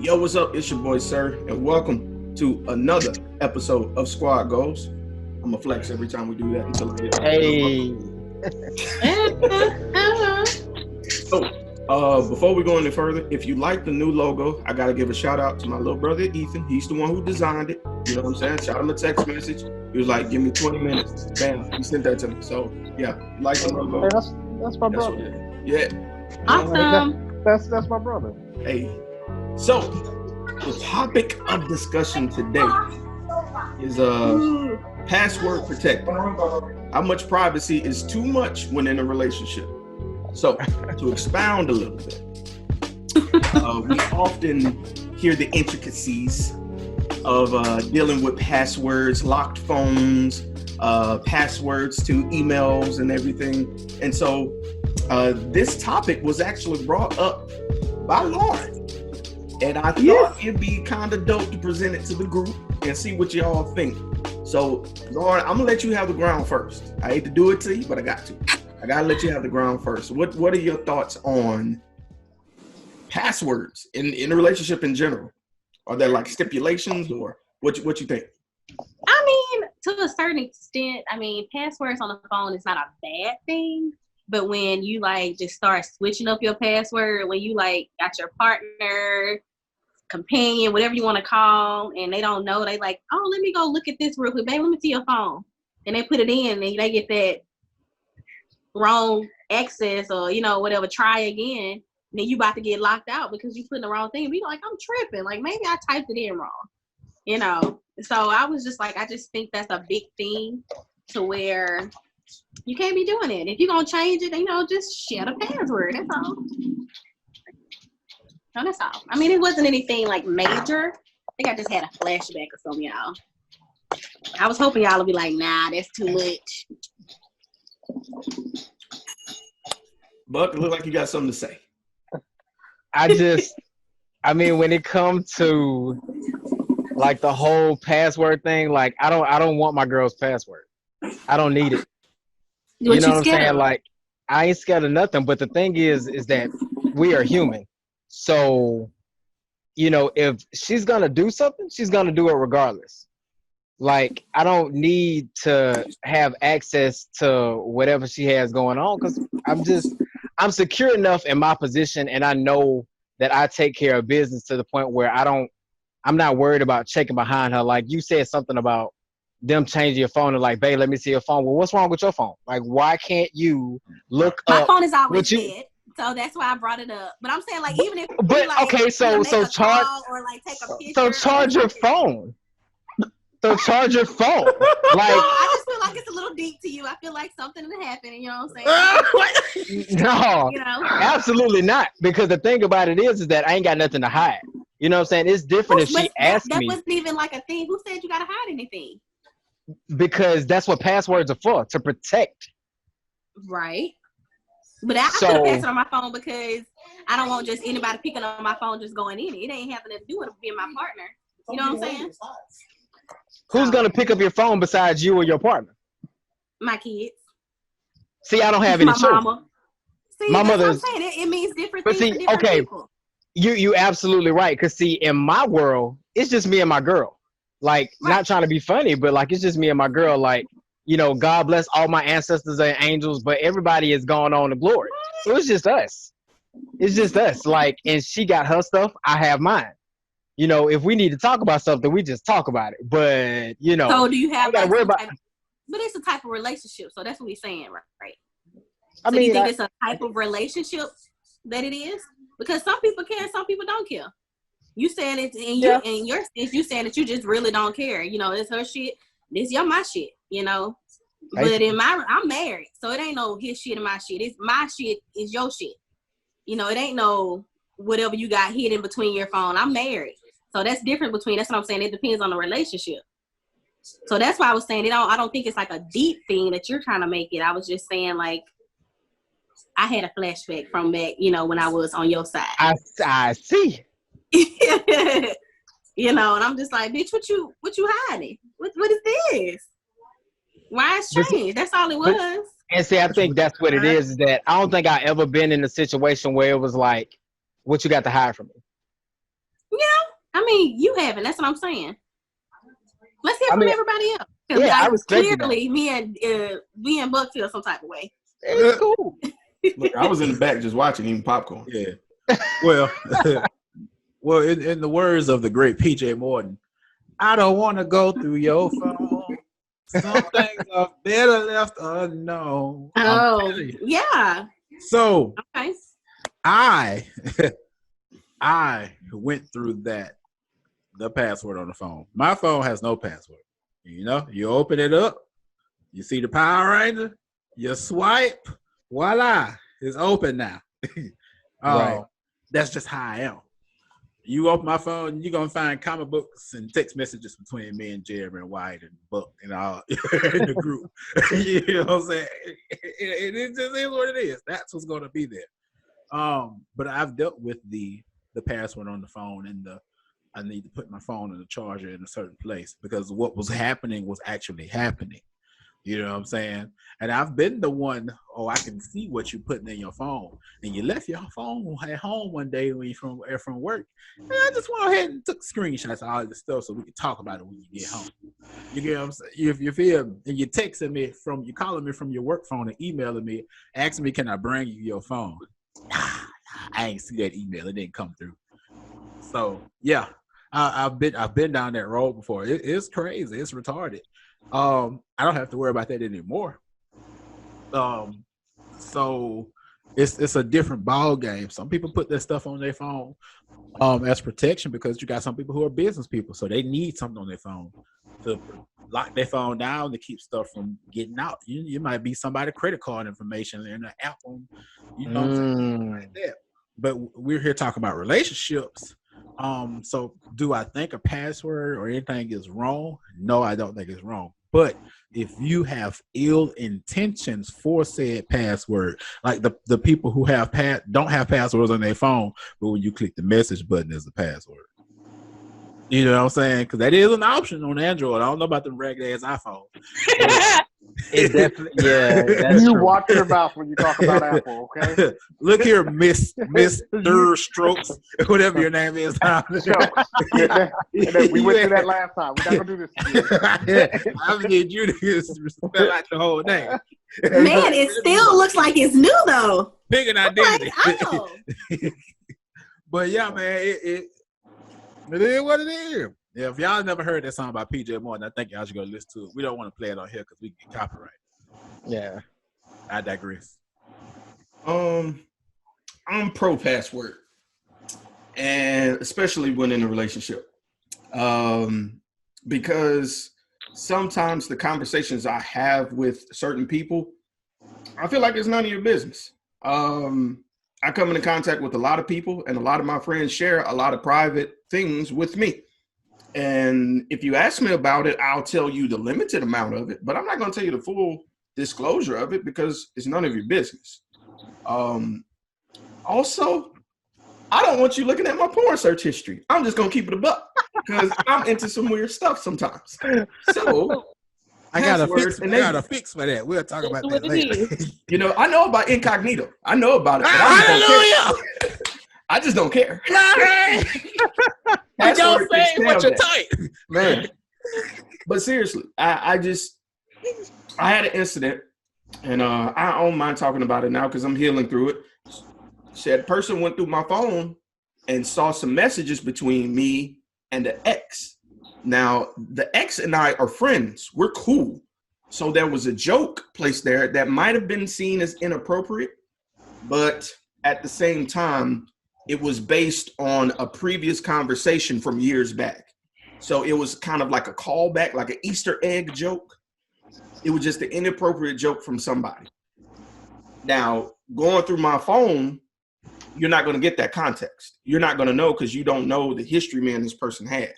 Yo, what's up? It's your boy, sir, and welcome to another episode of Squad Goals. I'm gonna flex every time we do that until Hey. So, before we go any further, if you like the new logo, I gotta give a shout out to my little brother Ethan. He's the one who designed it. You know what I'm saying? Shout him a text message. He was like, "Give me 20 minutes." Bam, he sent that to me. So, yeah, you like the logo? Hey, that's my brother. Yeah. Awesome. That's my brother. Hey. So, the topic of discussion today is password protecting. How much privacy is too much when in a relationship? So, to expound a little bit, we often hear the intricacies of dealing with passwords, locked phones, passwords to emails and everything. And so, this topic was actually brought up by Lauren. And I thought it'd be kind of dope to present it to the group and see what y'all think. So, Lauren, I'm gonna let you have the ground first. I hate to do it to you, but I got to. I gotta let you have the ground first. What are your thoughts on passwords in a relationship in general? Are there like stipulations, or what you think? I mean, to a certain extent, passwords on the phone is not a bad thing. But when you like just start switching up your password, when you like got your partner, companion, whatever you want to call, and they don't know, they like, oh, let me go look at this real quick, babe, let me see your phone. And they put it in and they get that wrong access or, whatever, try again. Then you about to get locked out because you put the wrong thing. Be like, I'm tripping. Like, maybe I typed it in wrong, So I was just like, I just think that's a big thing to where you can't be doing it. If you're going to change it, just share the password. That's all. No, that's all. I mean, it wasn't anything like major. I think I just had a flashback or something, y'all. I was hoping y'all would be like, nah, that's too much. Buck, it look like you got something to say. When it comes to like the whole password thing, like I don't want my girl's password. I don't need it. You know what I'm saying? Like, I ain't scared of nothing. But the thing is that we are human. So, if she's going to do something, she's going to do it regardless. Like, I don't need to have access to whatever she has going on because I'm secure enough in my position, and I know that I take care of business to the point where I'm not worried about checking behind her. Like, you said something about them changing your phone and like, babe, let me see your phone. Well, what's wrong with your phone? Like, why can't you look up? My phone is always dead, so that's why I brought it up. But I'm saying, like, even if charge or like take a picture. So charge your phone. So charge your phone. Like, I just feel like it's a little deep to you. I feel like something would happen, you know what I'm saying? No, absolutely not. Because the thing about it is that I ain't got nothing to hide. You know what I'm saying? It's different if she asked me. That wasn't even like a thing. Who said you gotta hide anything? Because that's what passwords are for, to protect. Right. But I put a password on my phone because I don't want just anybody picking up my phone just going in it. It ain't having to do with being my partner. You know what I'm saying? Who's going to pick up your phone besides you or your partner? My kids. See, I don't have any children. Mama. See, my mother's. What I'm saying. It means different things to different people. You absolutely right. Because, see, in my world, it's just me and my girl. Like, not trying to be funny, but, like, it's just me and my girl. Like, God bless all my ancestors and angels, but everybody is going on to glory. So it's just us. It's just us. Like, and she got her stuff. I have mine. If we need to talk about something, we just talk about it. But, So do you have but it's a type of relationship. So that's what we're saying, right? So do you think it's a type of relationship that it is? Because some people care, some people don't care. You saying it, and in your sense, you saying that you just really don't care. It's her shit. This my shit. But I'm married, so it ain't no his shit and my shit. It's my shit is your shit. It ain't no whatever you got hidden between your phone. I'm married, so that's different between. That's what I'm saying. It depends on the relationship. So that's why I was saying I don't think it's like a deep thing that you're trying to make it. I was just saying like I had a flashback from back, when I was on your side. I see. And I'm just like, bitch, what you hiding? What is this? Why it's strange? That's all it was. And see, I think that's what it is that I don't think I ever been in a situation where it was like, what you got to hide from me? I mean, you haven't. That's what I'm saying. Let's hear from everybody else. Yeah, I respect clearly me and Buck feel some type of way. It's cool. Look, I was in the back just watching, eating popcorn. Yeah. Well, well, in the words of the great PJ Morton, I don't want to go through your phone. Some things are better left unknown. Oh, yeah. So, okay. I went through the password on the phone. My phone has no password. You know, you open it up, you see the Power Ranger, you swipe, voila, it's open now. Right. That's just how I am. You open my phone, you're gonna find comic books and text messages between me and Jeremy and White and Buck and all in the group. You know what I'm saying? It just is what it is. That's what's gonna be there. But I've dealt with the password on the phone and I need to put my phone in the charger in a certain place because what was happening was actually happening. You know what I'm saying? And I've been the one, I can see what you're putting in your phone. And you left your phone at home one day when you're from work. And I just went ahead and took screenshots of all this stuff so we can talk about it when you get home. You get what I'm saying? You feel, and you're texting me you're calling me from your work phone and emailing me, asking me, can I bring you your phone? I ain't see that email. It didn't come through. So, yeah. I've been down that road before. It's crazy. It's retarded. I don't have to worry about that anymore. So it's a different ball game. Some people put their stuff on their phone as protection because you got some people who are business people, so they need something on their phone to lock their phone down to keep stuff from getting out. You might be somebody's credit card information in an app on, like that. But we're here talking about relationships. So do I think a password or anything is wrong? No, I don't think it's wrong. But if you have ill intentions for said password, like the people who don't have passwords on their phone, but when you click the message button, there's a password. You know what I'm saying? Because that is an option on Android. I don't know about the ragged ass iPhone. It definitely, yeah. You watch your mouth when you talk about Apple, okay? Look here, Mr. Strokes, whatever your name is. We went through that last time. We're not gonna do this again. I'm gonna get you to spell out the whole name. Man, it still looks like it's new though. Pick an identity. Like, but yeah, man, it is what it is. Yeah, if y'all never heard that song by PJ Morton, I think y'all should go listen to it. We don't want to play it on here because we get copyright. Yeah. I digress. I'm pro password, and especially when in a relationship, because sometimes the conversations I have with certain people, I feel like it's none of your business. I come into contact with a lot of people, and a lot of my friends share a lot of private things with me. And if you ask me about it, I'll tell you the limited amount of it, but I'm not going to tell you the full disclosure of it because it's none of your business. Also, I don't want you looking at my porn search history. I'm just going to keep it a buck because I'm into some weird stuff sometimes. So I got a fix for that. We'll talk about that later. You know, I know about incognito. I know about it. Hallelujah! I just don't care. I don't say what you're tight, man. But seriously, I had an incident, and I don't mind talking about it now because I'm healing through it. Said person went through my phone and saw some messages between me and the ex. Now, the ex and I are friends. We're cool. So there was a joke placed there that might have been seen as inappropriate, but at the same time, it was based on a previous conversation from years back. So it was kind of like a callback, like an Easter egg joke. It was just an inappropriate joke from somebody. Now, going through my phone, you're not going to get that context. You're not going to know because you don't know the history man this person had.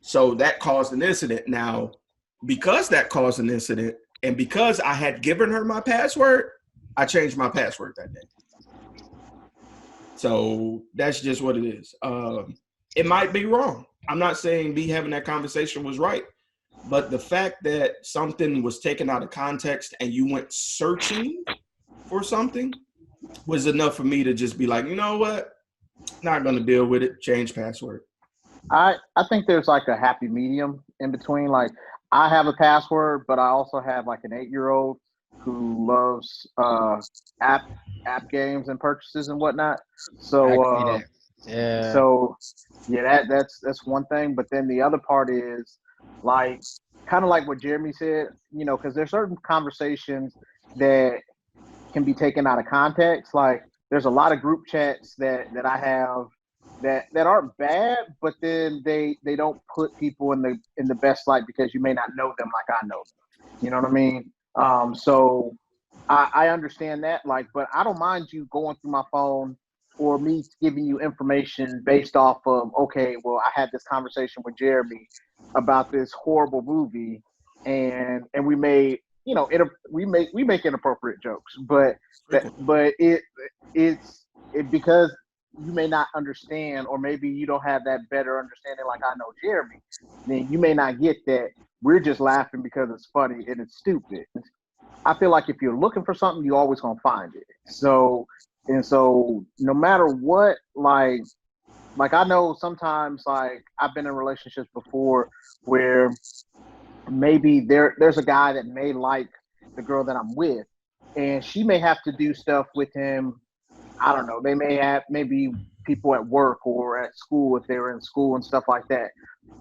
So that caused an incident. Now, because that caused an incident and because I had given her my password, I changed my password that day. So that's just what it is. It might be wrong. I'm not saying me having that conversation was right, but the fact that something was taken out of context and you went searching for something was enough for me to just be like, you know what? Not gonna deal with it. Change password. I think there's like a happy medium in between. Like I have a password, but I also have like an 8-year-old who loves app games and purchases and whatnot. I can So see that. Yeah. so yeah, that's one thing. But then the other part is like kind of like what Jeremy said, you know, because there's certain conversations that can be taken out of context. Like there's a lot of group chats that I have that aren't bad, but then they don't put people in the best light because you may not know them like I know them. You know what I mean? So I understand that, like, but I don't mind you going through my phone or me giving you information based off of, okay, well, I had this conversation with Jeremy about this horrible movie, and we made, you know, we make inappropriate jokes, but it's because you may not understand, or maybe you don't have that better understanding like I know Jeremy, then you may not get that we're just laughing because it's funny and it's stupid. I feel like if you're looking for something, you're always gonna find it. So no matter what, like I know sometimes like I've been in relationships before where maybe there's a guy that may like the girl that I'm with, and she may have to do stuff with him. I don't know. They may have maybe people at work or at school if they were in school and stuff like that.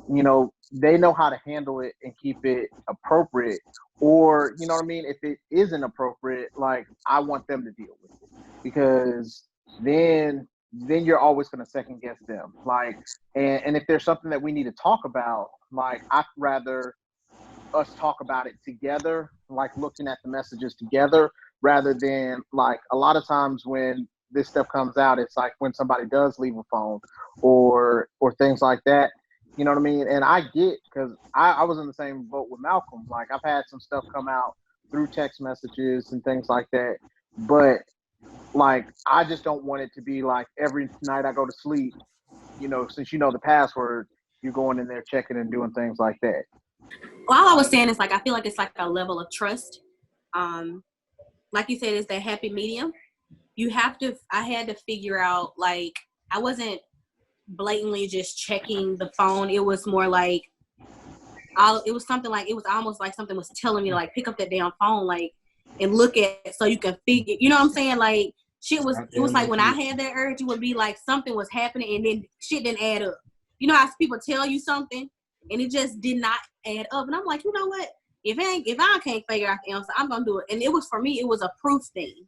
You know, they know how to handle it and keep it appropriate. Or, you know what I mean? If it isn't appropriate, like I want them to deal with it because then you're always going to second guess them. Like, and if there's something that we need to talk about, like I'd rather us talk about it together, like looking at the messages together, rather than like a lot of times when this stuff comes out, it's like when somebody does leave a phone or things like that. You know what I mean? And I get, because I was in the same boat with Malcolm. Like I've had some stuff come out through text messages and things like that. But like I just don't want it to be like every night I go to sleep, you know, since you know the password, you're going in there checking and doing things like that. All I was saying is like I feel like it's like a level of trust. Like you said, it's that happy medium. I had to figure out, like, I wasn't blatantly just checking the phone. It was more like it was something like, it was almost like something was telling me, like, pick up that damn phone, like, and look at it so you can figure, you know what I'm saying? Like, it was like when I had that urge, it would be like something was happening and then shit didn't add up. You know how people tell you something and it just did not add up. And I'm like, you know what? If I can't figure out the answer, I'm going to do it. And it was, for me, it was a proof thing.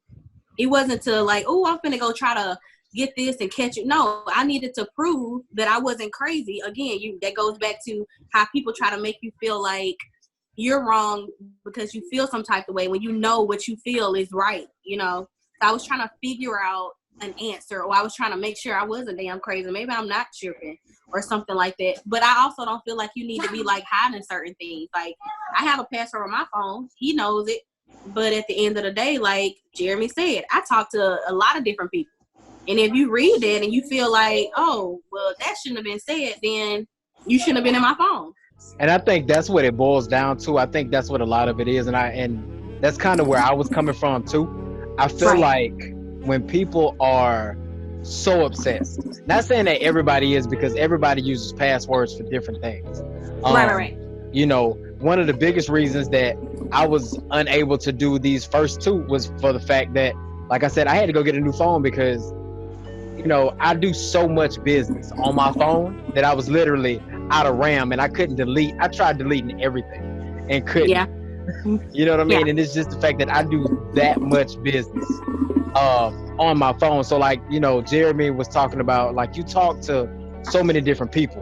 It wasn't to like, oh, I'm finna go try to get this and catch it. No, I needed to prove that I wasn't crazy. Again, that goes back to how people try to make you feel like you're wrong because you feel some type of way when you know what you feel is right, you know? So I was trying to figure out an answer, or I was trying to make sure I wasn't damn crazy. Maybe I'm not tripping or something like that. But I also don't feel like you need to be like hiding certain things. Like I have a password on my phone. He knows it. But at the end of the day, like Jeremy said, I talk to a lot of different people. And if you read that and you feel like, oh, well, that shouldn't have been said, then you shouldn't have been in my phone. And I think that's what it boils down to. I think that's what a lot of it is. And that's kind of where I was coming from too. I feel like when people are so obsessed, not saying that everybody is, because everybody uses passwords for different things. Right. You know, one of the biggest reasons that I was unable to do these first two was for the fact that, like I said, I had to go get a new phone because, you know, I do so much business on my phone that I was literally out of RAM and I couldn't delete. I tried deleting everything and couldn't. Yeah. You know what I mean? Yeah. And it's just the fact that I do that much business on my phone. So like, you know, Jeremy was talking about, like, you talk to so many different people.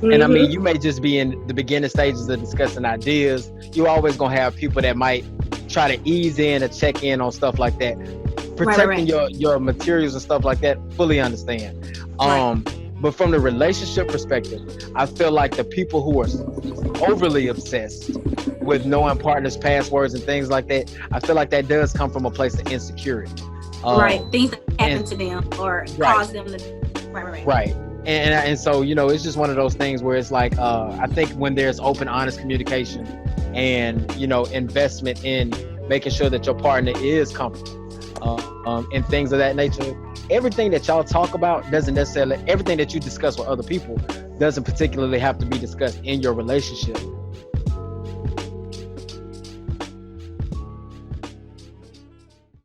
And I mean, you may just be in the beginning stages of discussing ideas. You always gonna have people that might try to ease in or check in on stuff like that. Protecting your materials and stuff like that, fully understand. But from the relationship perspective, I feel like the people who are overly obsessed with knowing partners' passwords and things like that, I feel like that does come from a place of insecurity. Things that happen to them or cause them to. Right. And so, you know, it's just one of those things where it's like, I think when there's open, honest communication and, you know, investment in making sure that your partner is comfortable and things of that nature, everything that y'all talk about doesn't necessarily, everything that you discuss with other people doesn't particularly have to be discussed in your relationship.